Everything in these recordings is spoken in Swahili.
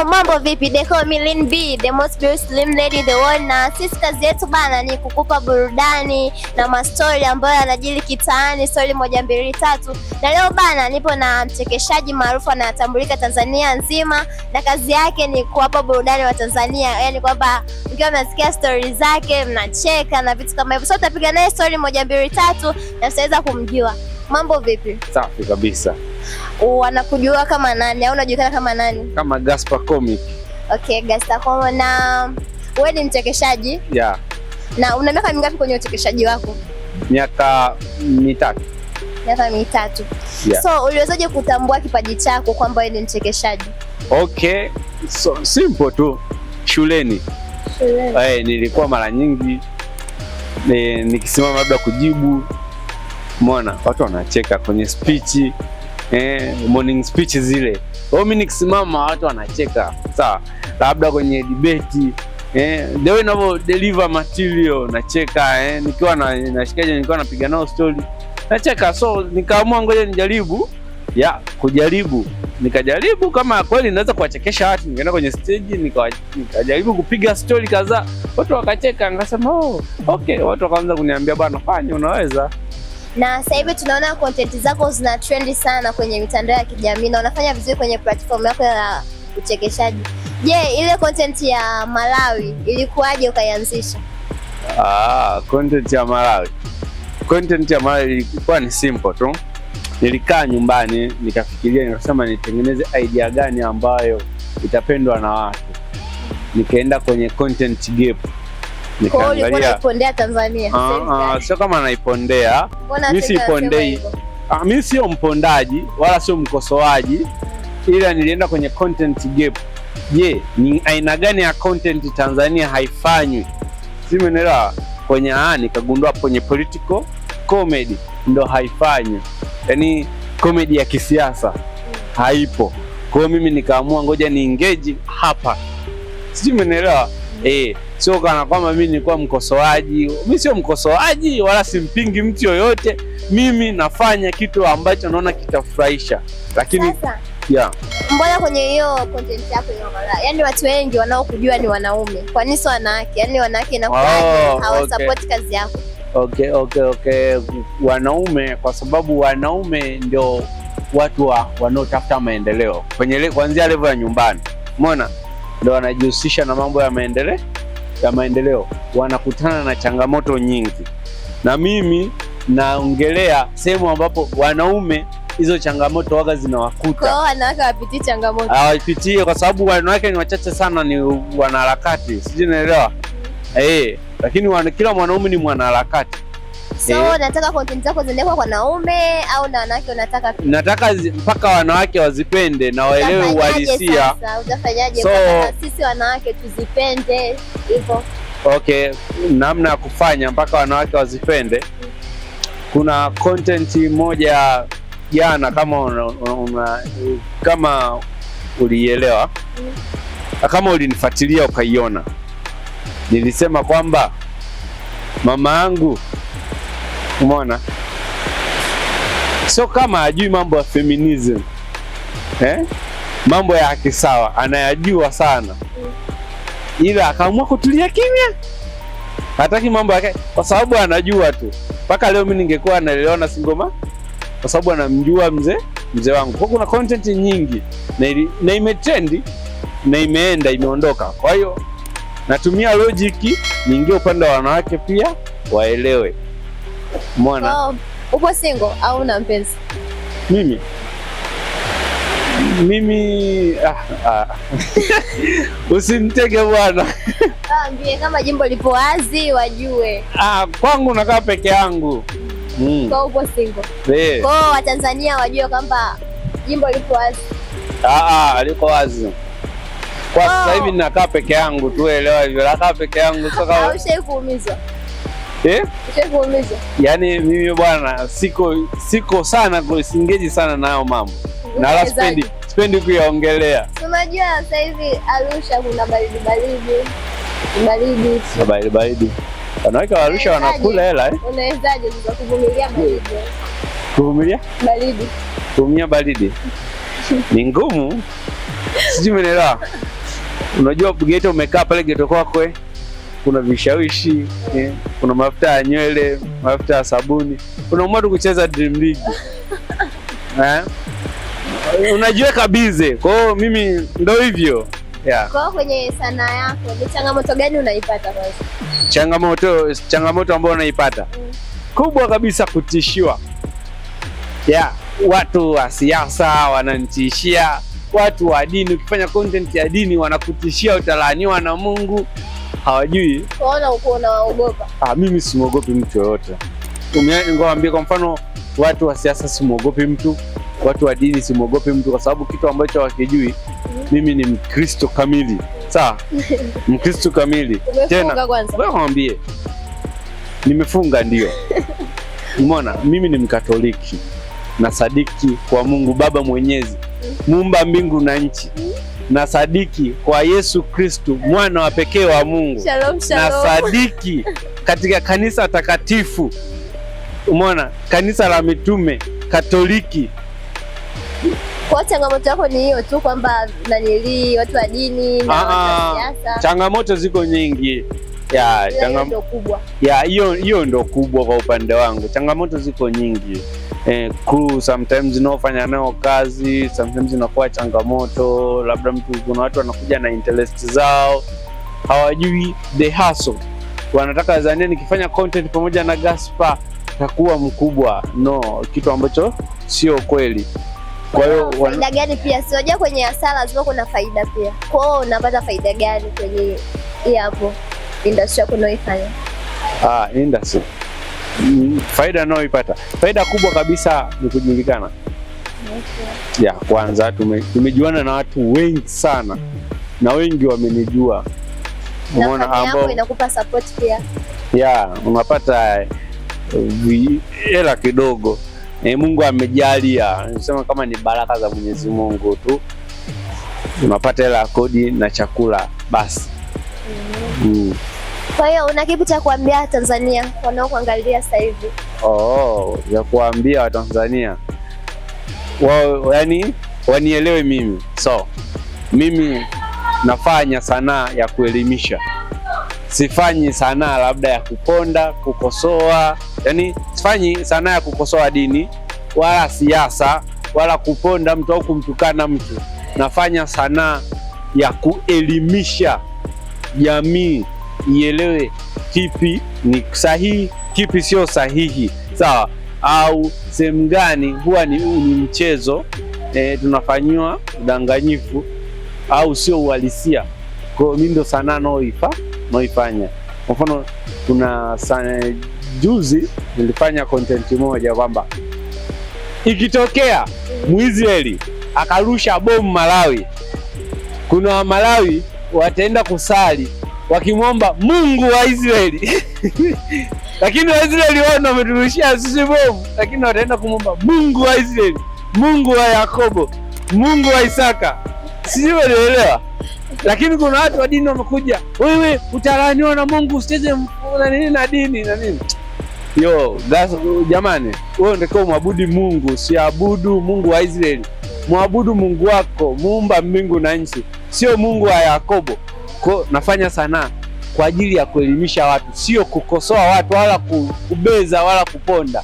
Yo, mambo vipi? They call me Lin B, the most beautiful slim lady in the world. Na sisi kazi yetu bana ni kukupa burudani na mastori ambayo yanajili kitaani, story moja mbili tatu. Na leo bana nipo na mchekeshaji maarufu anatambulika Tanzania nzima, na kazi yake ni kuwapa burudani wa Tanzania. Yaani kwamba mkiwa mnasikia story zake mnacheka na vitu kama hivyo. So tutapiga naye story moja mbili tatu na tutaweza kumjua. Mambo vipi? Safi kabisa. Wanakujua kama nani au unajulikana kama nani? Kama Gaspar Comic. Okay, Gaspar Comic. Na wewe ni mchekeshaji? Yeah. Na una miaka mingapi kwenye uchekeshaji wako? Miaka mitatu. Miaka mitatu. Yeah. So uliwezaje kutambua kipaji chako kwamba wewe ni mchekeshaji? Okay. So simple tu. Shuleni. Nilikuwa mara nyingi nikisimama labda kujibu, umeona watu wanacheka kwenye speech, morning speech zile. Mimi nikisimama watu wanacheka. Sawa. Labda kwenye debate, the way ninavyo deliver material nacheka, nikiwa nashikaje nilikuwa napiga nao story nacheka. So nikaamua ngoja nijaribu kujaribu. Nikajaribu kama kweli naweza kuwachekesha watu, nikaenda kwenye stage nikajaribu kupiga story kadhaa, watu wakacheka, nikasema okay. Watu wakaanza kuniambia bwana fanya, unaweza. Na sasa hivi tunaona content zako zina trend sana kwenye mitandao ya kijamii na unafanya vizuri kwenye platform yako ya uchekeshaji. Je, ile content ya Malawi ilikuwaje ukaianzisha? Content ya Malawi. Content ya Malawi ilikuwa ni simple tu. Nilikaa nyumbani nikafikiria, nikasema nitengeneze idea gani ambayo itapendwa na watu. Nikaenda kwenye content gap. Nikaangalia unaipondea Tanzania. Sio kama naipondea. Mimi sipondei. Mimi sio mpondaji wala sio mkosoaji, ila nilienda kwenye content gap. Je, ni aina gani ya content Tanzania haifanywi? Simenelewa. Kwenye nikagundua kwenye political comedy ndo haifanywi. Yaani comedy ya kisiasa haipo. Kwa hiyo mimi nikaamua ngoja ni engage hapa. Simenelewa. Sio kana kwamba mimi nilikuwa mkosoaji. Mimi sio mkosoaji wala simpingi mtu yoyote. Mimi nafanya kitu ambacho naona kitafurahisha. Lakini sasa, mbona kwenye hiyo content yako yaani watu wengi wanaokujua ni wanaume? Kwa nini sio wanawake? Yaani wanawake hawasupport kazi yako. Okay. Wanaume kwa sababu wanaume ndio watu wanaotafuta maendeleo. Kuanzia level ya nyumbani. Umeona? Ndio wanajihusisha na mambo ya maendeleo. Wanakutana na changamoto nyingi. Na mimi naongelea sehemu ambapo wanaume hizo changamoto waga zinawakuta. Kwa hiyo wanawake hawapitii changamoto. Hawapitii kwa sababu wanawake ni wachache sana, ni wanaharakati. Sijui naelewa. Lakini kila mwanaume ni mwanaharakati. So nataka content zako ziende kwa wanaume au na wanawake unataka? Nataka mpaka wanawake wazipende na waelewe uhalisia. Utafanyaje sisi wanawake tuzipende hivyo? Okay, namna ya kufanya mpaka wanawake wazipende. Kuna content moja jana kama ulielewa, kama ulinifuatilia ukaiona, nilisema kwamba mama yangu, umeona, sio kama ajui mambo ya feminism, mambo ya haki sawa anayajua sana, ila akaamua kutulia kimya, hataki mambo yake kwa sababu anajua tu. Mpaka leo mimi ningekuwa naelewana singoma kwa sababu anamjua mzee wangu. Kwa kuna content nyingi na imetrend na imeondoka. Kwa hiyo natumia logic niingie upande wa wanawake pia waelewe. Umeona? Upo single au una mpenzi? Mimi usimtege bwana. Ambie kama jimbo lipo wazi wajue. Kwangu nakaa peke yangu. Kwa upo single. Kwa Watanzania wajue kwamba jimbo lipo wazi. Liko wazi. Kwa sasa hivi ninakaa peke yangu tu, elewa hivyo. Nakaa peke yangu sasa. Haushai kuumizwa? Kuumizwa? Yaani mimi bwana siko sana kusingeji sana nayo mambo. Na la sipendi kuyaongelea. Unajua sasa hivi Arusha kuna baridi. Wanawake wa Arusha wanakula hela. Unawezaje kuvumilia baridi? Kuvumilia baridi ni ngumu. Sijui umeelewa. Unajua Geita, umekaa pale Geita kwako kuna vishawishi kuna mafuta ya nywele, mafuta ya sabuni, unaamua tu kucheza Dream League unajiweka bize. Kwa hiyo mimi ndio hivyo Kwa kwenye sanaa yako ni changamoto gani unaipata kwanza? Changamoto ambayo unaipata kubwa kabisa, kutishiwa. Watu wa siasa wananitishia, watu wa dini, ukifanya content ya dini wanakutishia utalaaniwa na Mungu. Hawajui. Unaona uko unaogopa? Mimi simuogopi mtu yoyote. Ngoambie kwa mfano, watu wa siasa simuogopi mtu, watu wa dini simuogopi mtu, kwa sababu kitu ambacho wakijui mimi ni Mkristo kamili. Sawa? Mkristo kamili. Tena wewe mwambie nimefunga ndio. Umeona, mimi ni Mkatoliki na sadiki kwa Mungu Baba Mwenyezi, muumba mbingu na nchi. Na sadiki kwa Yesu Kristo, mwana wa pekee wa Mungu. Shalom, shalom. Na sadiki katika kanisa takatifu. Umeona, kanisa la mitume Katoliki. Kwa changamoto yako ni hiyo tu, kwamba watu wa dini na watu wa siasa? Changamoto ziko nyingi. Ndio kubwa. Hiyo ndio kubwa kwa upande wangu. Changamoto ziko nyingi. Crew sometimes inaofanya nao kazi, sometimes inakuwa changamoto. Labda kuna watu wanakuja na interest zao, hawajui the hustle. Wanataka zania nikifanya content pamoja na Gaspar takuwa mkubwa. No, kitu ambacho sio kweli. Kwa hiyo faida gani pia? Sio kwenye hasara, lazima kuna faida pia. Kwa hiyo unapata faida gani kwenye hapo industry yako unaoifanya? Industry. Faida naoipata, faida kubwa kabisa ni kujulikana. Kwanza tumejuana na watu wengi sana, na wengi wamenijua. Umeona, ambao inakupa support pia. Unapata hela kidogo. Mungu amejalia, nasema kama ni baraka za Mwenyezi Mungu tu. Unapata hela kodi na chakula basi. Kwa hiyo una kipi cha kuambia Tanzania wanaokuangalia sasa hivi? Ya kuambia Watanzania wao, wanielewe mimi. Mimi nafanya sanaa ya kuelimisha. Sifanyi sanaa labda ya kuponda, kukosoa. Sifanyi sanaa ya kukosoa dini wala siasa wala kuponda mtu au kumtukana mtu. Nafanya sanaa ya kuelimisha jamii ielewe kipi ni sahihi, kipi sio sahihi, sawa? Au sehemu gani huwa ni mchezo tunafanyiwa udanganyifu au sio uhalisia. Kwa hiyo mimi ndo sanaa naoifanya. Kwa mfano, kuna juzi nilifanya content moja kwamba ikitokea Mwisraeli akarusha bomu Malawi, kuna wa Malawi wataenda kusali wakimwomba Mungu wa Israeli lakini Waisraeli wao ndio wameturushia sisi bomu, lakini wataenda kumwomba Mungu wa Israeli, Mungu wa Yakobo, Mungu wa Isaka. Sijui unaelewa. Lakini kuna watu wa dini wamekuja, wewe utalaaniwa na Mungu, usicheze na dini na nini. Jamani, wewe ndio muabudu Mungu, siabudu Mungu wa Israeli. Muabudu Mungu wako, muumba mbingu na nchi, sio Mungu wa Yakobo. Kwa nafanya sanaa kwa ajili ya kuelimisha watu, sio kukosoa watu wala kubeza wala kuponda.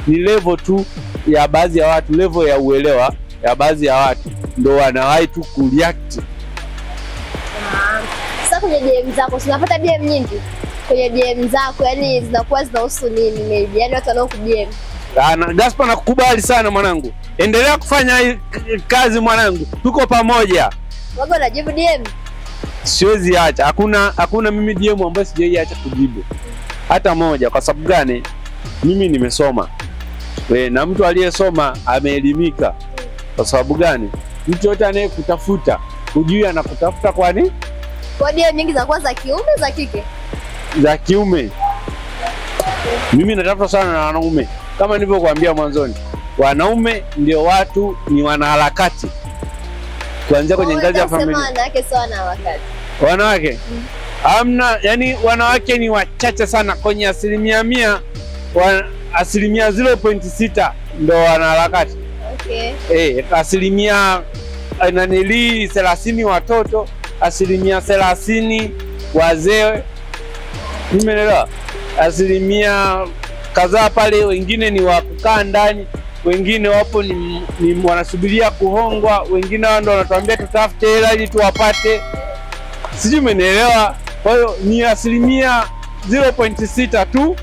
Ni level tu ya baadhi ya watu, level ya uelewa ya baadhi ya watu ndio wanawahi tu kureact. Sasa kwenye DM zako unapata DM nyingi? Kwenye DM zako zinakuwa zinahusu nini maybe? Watu wanaokudm. Gaspar, nakukubali sana mwanangu. Endelea kufanya kazi mwanangu. Tuko pamoja. Wago unajibu DM? Siwezi acha. Hakuna mimi DM ambayo sijaiacha kujibu. Hata moja. Kwa sababu gani? Mimi nimesoma. Na mtu aliyesoma ameelimika. Kwa sababu gani? Mtu yote anayekutafuta hujui anakutafuta kwani? Kwa DM nyingi zinakuwa za kiume, za kike? Za kiume. Mimi natafuta sana na wanaume. Kama nilivyokuambia mwanzoni, wanaume ndio watu ni wanaharakati. Kuanzia kwenye ngazi ya familia. Wanawake sio wanaharakati. Wanawake? Hamna, wanawake ni wachache sana kwenye 100%, 0.6 ndio wanaharakati. Okay. Asilimia 30 watoto, 30% wazee, nimeelewa, asilimia kadhaa pale, wengine ni wa kukaa ndani, wengine wapo ni wanasubiria kuhongwa, wengine wao ndio wanatuambia tutafute hela ili tuwapate, sijui umeelewa. Kwa hiyo ni asilimia 0.6 tu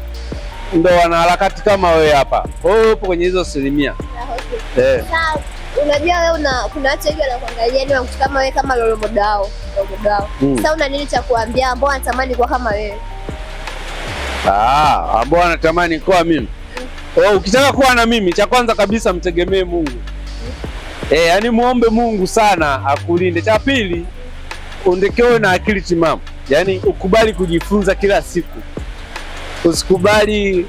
ndo wanaharakati kama wewe hapa. Wewe upo kwenye hizo asilimia. Okay. Sasa unajua wewe kuna watu wengi wanakuangalia ni mtu kama wewe kama role model wao. Sasa una nini cha kuambia ambao wanatamani kuwa kama wewe? Ambao wanatamani kuwa mimi. Ukitaka kuwa na mimi, cha kwanza kabisa mtegemee Mungu. Yaani muombe Mungu sana akulinde. Cha pili, undekewe na akili timamu. Yaani ukubali kujifunza kila siku. Usikubali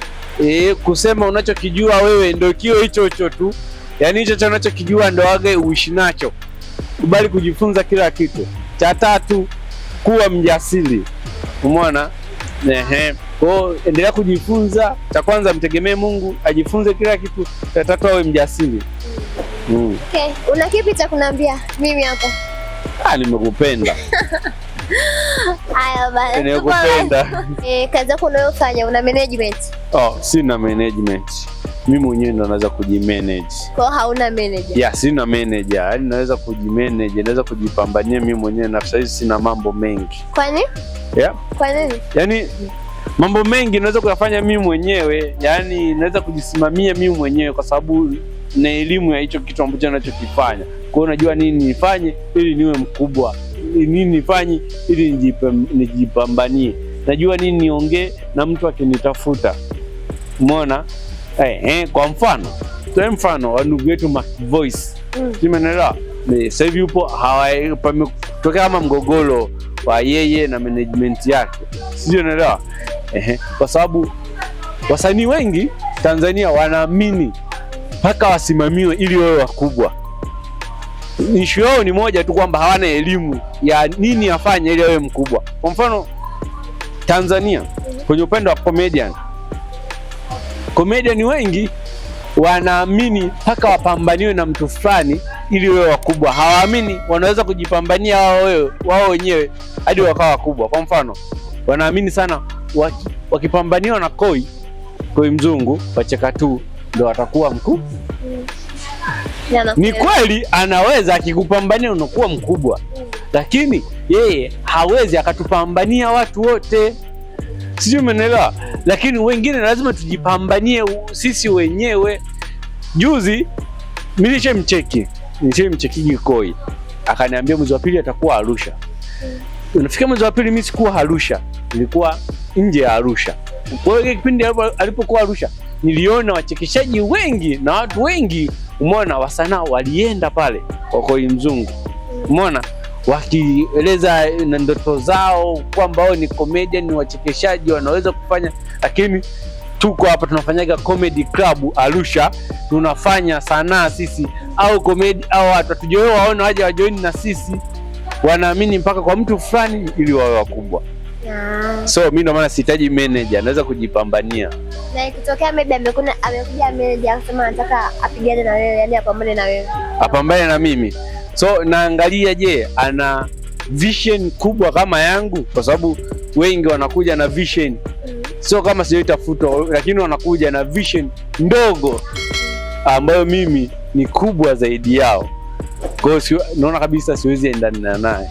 kusema unachokijua wewe ndio kio hicho tu. Yaani hicho unachokijua ndio wage uishi nacho. Kubali kujifunza kila kitu. Cha tatu, kuwa mjasiri. Umeona? Kwa endelea kujifunza. Cha kwanza mtegemee Mungu, ajifunze kila kitu. Cha tatu awe mjasiri. Okay, una kipi cha kuniambia mimi hapa? Nimekupenda. Haya bana. Nimekupenda. Kazi yako unayofanya una management? Sina management. Mimi mwenyewe ndo naweza kujimanage. Kwa hauna manager? Sina manager. Yaani naweza kujimanage, naweza kujipambania mimi mwenyewe na sasa hivi sina mambo mengi. Kwa nini? Kwa nini? Yaani mambo mengi naweza kuyafanya mimi mwenyewe, yaani naweza kujisimamia mimi mwenyewe kwa sababu na elimu ya hicho kitu ambacho ninachokifanya. Kwa hiyo najua nini nifanye ili niwe mkubwa, nini nifanye ili nijipambanie, najua nini niongee na mtu akinitafuta. Umeona? Kwa mfano wa ndugu yetu Mac Voice. Umeelewa? Sasa hivi yupo pametokea kama mgogoro wa yeye na management yake. Sio, unaelewa? Kwa sababu wasanii wengi Tanzania wanaamini mpaka wasimamiwe ili wawe wakubwa. Issue yao ni moja tu, kwamba hawana elimu ya nini afanye ili awe mkubwa. Kwa mfano Tanzania kwenye upande wa comedian wengi wanaamini mpaka wapambaniwe na mtu fulani ili wawe wakubwa. Hawaamini wanaweza kujipambania wao wenyewe hadi wakawa wakubwa. Kwa mfano wanaamini sana wakipambaniwa na Koi Mzungu wacheka tu ndio watakuwa mkuu. Ni kweli anaweza akikupambania unakuwa mkubwa, lakini yeye hawezi akatupambania watu wote. Sijui umeelewa? Lakini wengine lazima tujipambanie sisi wenyewe. Juzi nilishamcheki Koi, akaniambia mwezi wa pili atakuwa Arusha. Unafika mwezi wa pili mimi sikuwa Arusha, nilikuwa nje ya Arusha. Kwa hiyo kipindi alipokuwa Arusha niliona wachekeshaji wengi na watu wengi, umeona, wasanaa walienda pale kwa Koi Mzungu, umeona, wakieleza na ndoto zao kwamba wao ni comedian, ni wachekeshaji, wanaweza kufanya. Lakini tuko hapa tunafanyaga comedy club Arusha, tunafanya sanaa sisi au comedy au watu hatujoe waone waje wajoin na sisi, wanaamini mpaka kwa mtu fulani ili wawe wakubwa. So mimi ndo maana sihitaji manager, naweza kujipambania. Na ikitokea maybe amekuja manager akasema anataka apigane na wewe, yani apambane na wewe, apambane na mimi, so naangalia, je, ana vision kubwa kama yangu? Kwa sababu wengi wanakuja na vision sio kama siyoitafuta, lakini wanakuja na vision ndogo ambayo mimi ni kubwa zaidi yao. Kwa hiyo naona kabisa siwezi endana naye.